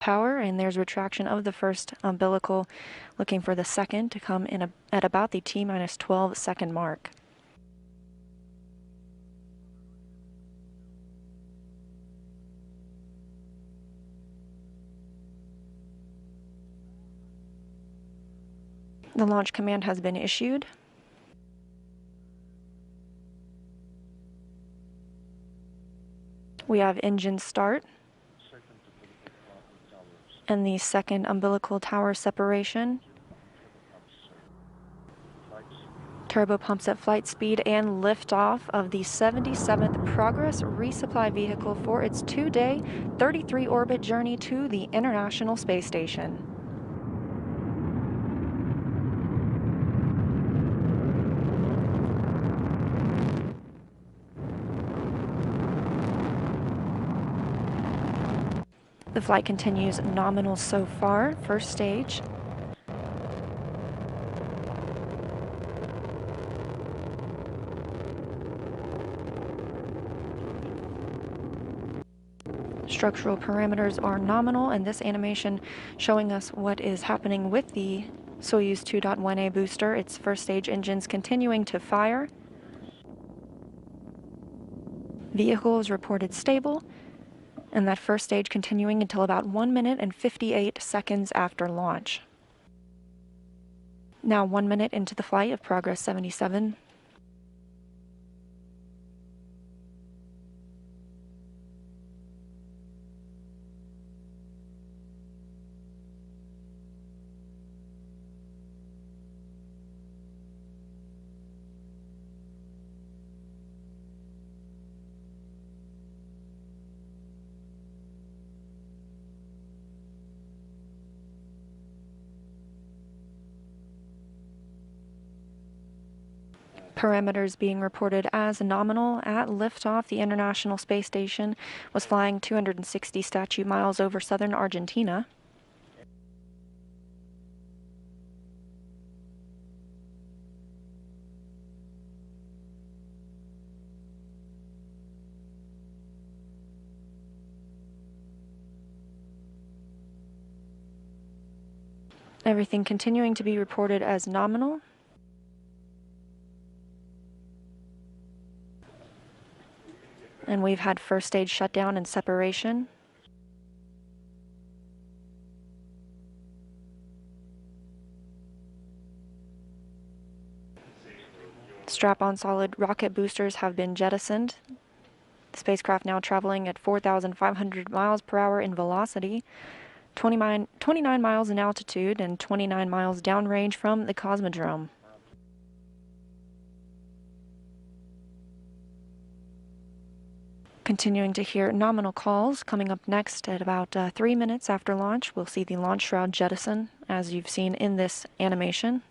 power, and there's retraction of the first umbilical, looking for the second to come in at about the T-minus 12 second mark. The launch command has been issued. We have engine start and the second umbilical tower separation. Turbo pumps at flight speed and liftoff of the 77th Progress resupply vehicle for its 2-day, 33-orbit journey to the International Space Station. The flight continues nominal so far, first stage. Structural parameters are nominal, and this animation showing us what is happening with the Soyuz 2.1A booster. Its first stage engines continuing to fire. Vehicle is reported stable, and that first stage continuing until about 1 minute and 58 seconds after launch. Now 1 minute into the flight of Progress 77. Parameters being reported as nominal at liftoff. The International Space Station was flying 260 statute miles over southern Argentina. Everything continuing to be reported as nominal. And we've had first stage shutdown and separation. Strap-on solid rocket boosters have been jettisoned. The spacecraft now traveling at 4,500 miles per hour in velocity, 29 miles in altitude, and 29 miles downrange from the cosmodrome. Continuing to hear nominal calls. Coming up next at about 3 minutes after launch, we'll see the launch shroud jettison, as you've seen in this animation.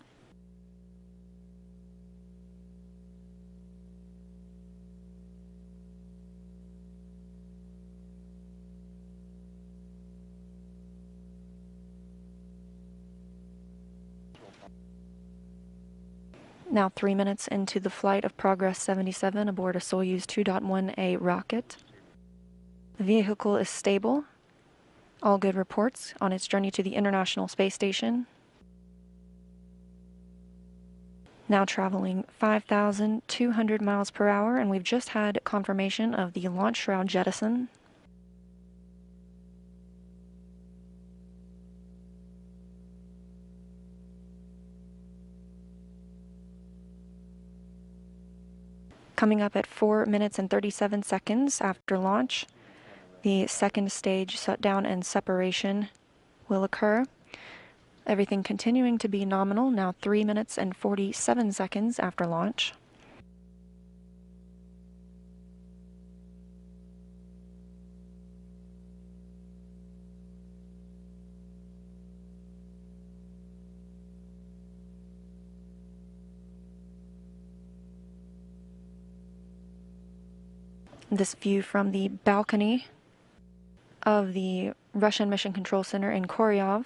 Now 3 minutes into the flight of Progress 77 aboard a Soyuz 2.1A rocket. The vehicle is stable. All good reports on its journey to the International Space Station. Now traveling 5,200 miles per hour, and we've just had confirmation of the launch shroud jettison. Coming up at 4 minutes and 37 seconds after launch, the second stage shutdown and separation will occur. Everything continuing to be nominal, now 3 minutes and 47 seconds after launch. This view from the balcony of the Russian Mission Control Center in Koryov.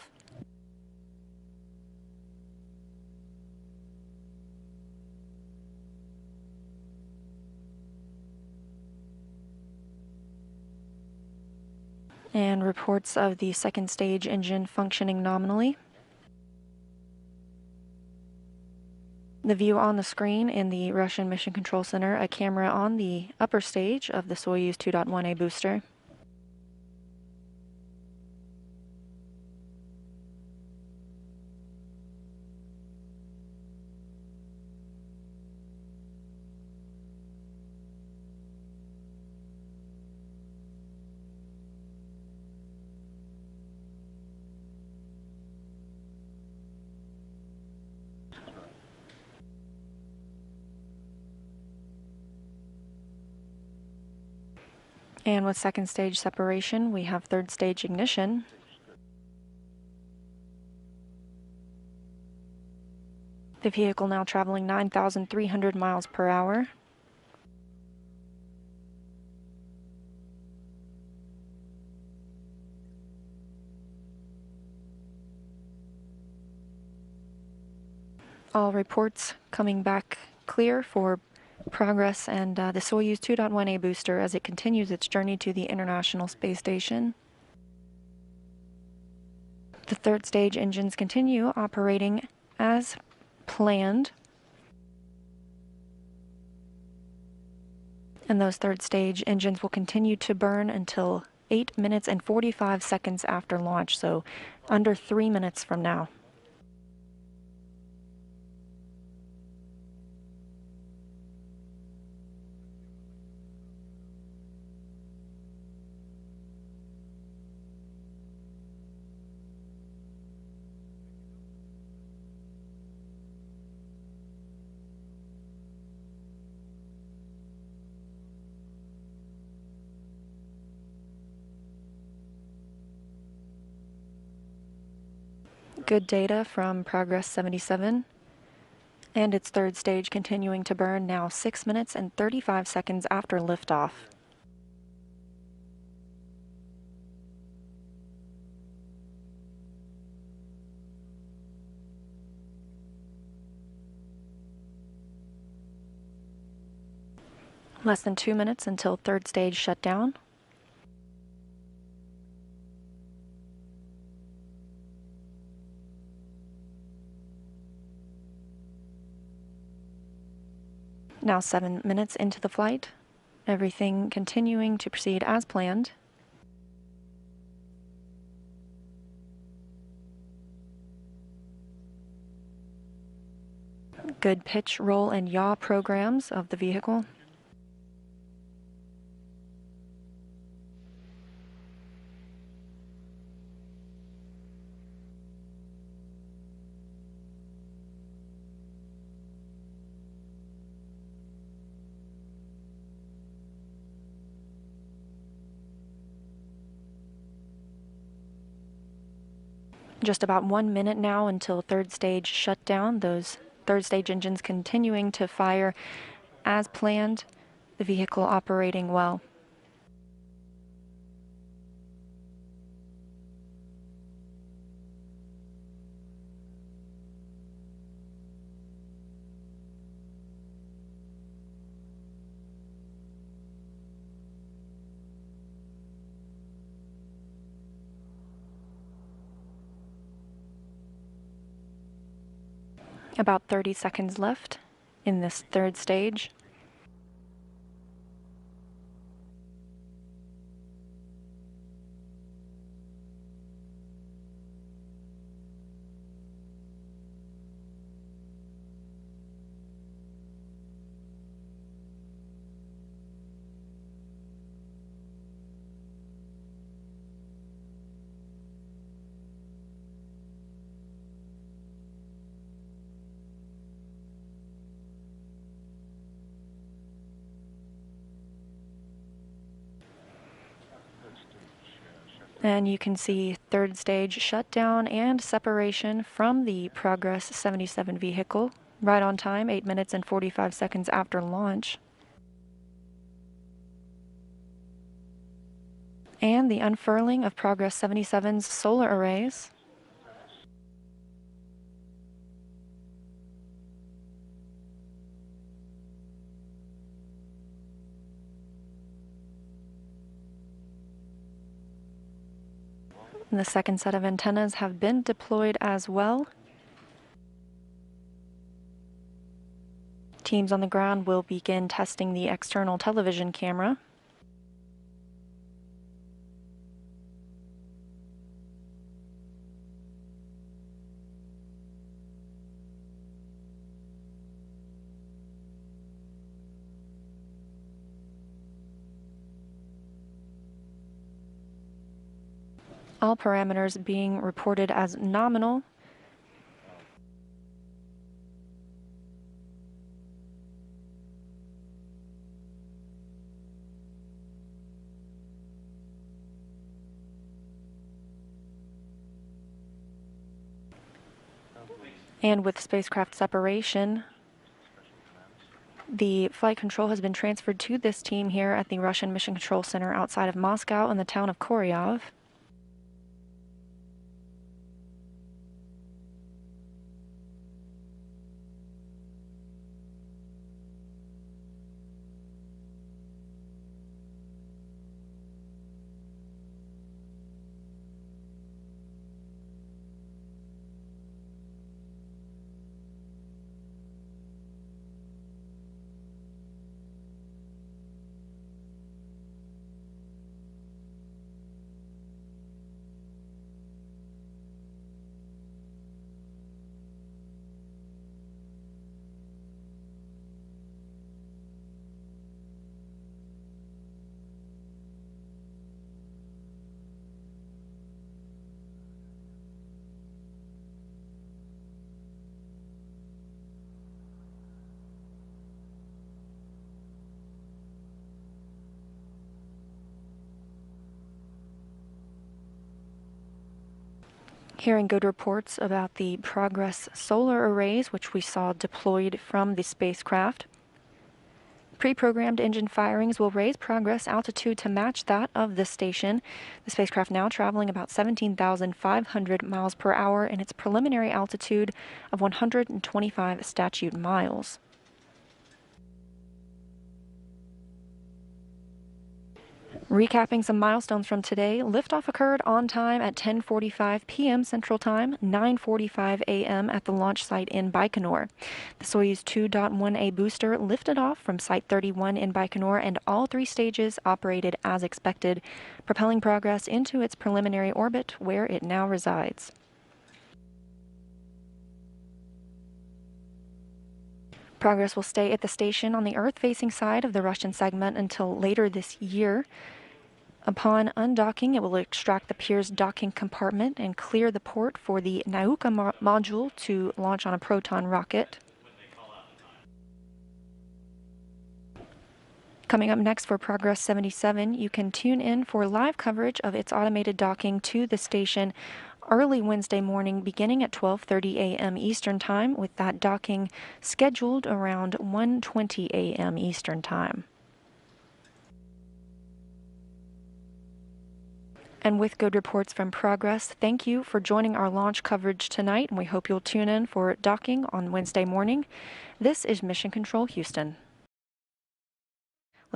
and reports of the second stage engine functioning nominally. The view on the screen in the Russian Mission Control Center, a camera on the upper stage of the Soyuz 2.1A booster. And with second stage separation, we have third stage ignition. The vehicle now traveling 9,300 miles per hour. All reports coming back clear for progress and the Soyuz 2.1A booster as it continues its journey to the International Space Station. The third stage engines continue operating as planned. And those third stage engines will continue to burn until 8 minutes and 45 seconds after launch, so under 3 minutes from now. Good data from Progress 77 and its third stage continuing to burn now 6 minutes and 35 seconds after liftoff. Less than 2 minutes until third stage shutdown. Now 7 minutes into the flight, everything continuing to proceed as planned. Good pitch, roll, and yaw programs of the vehicle. Just about 1 minute now until third stage shutdown. Those third stage engines continuing to fire as planned, the vehicle operating well. About 30 seconds left in this third stage. And you can see third stage shutdown and separation from the Progress 77 vehicle, right on time, 8 minutes and 45 seconds after launch. And the unfurling of Progress 77's solar arrays. And the second set of antennas have been deployed as well. Teams on the ground will begin testing the external television camera. All parameters being reported as nominal. And with spacecraft separation, the flight control has been transferred to this team here at the Russian Mission Control Center outside of Moscow in the town of Koryov. Hearing good reports about the Progress solar arrays, which we saw deployed from the spacecraft. Pre-programmed engine firings will raise Progress altitude to match that of the station. The spacecraft now traveling about 17,500 miles per hour in its preliminary altitude of 125 statute miles. Recapping some milestones from today, liftoff occurred on time at 10:45 p.m. Central Time, 9:45 a.m. at the launch site in Baikonur. The Soyuz 2.1A booster lifted off from Site 31 in Baikonur, and all three stages operated as expected, propelling Progress into its preliminary orbit, where it now resides. Progress will stay at the station on the Earth-facing side of the Russian segment until later this year. Upon undocking, it will extract the Pirs docking compartment and clear the port for the Nauka module to launch on a Proton rocket. Coming up next for Progress 77, you can tune in for live coverage of its automated docking to the station early Wednesday morning beginning at 12:30 a.m. Eastern Time, with that docking scheduled around 1:20 a.m. Eastern Time. And with good reports from Progress, thank you for joining our launch coverage tonight, and we hope you'll tune in for docking on Wednesday morning. This is Mission Control Houston.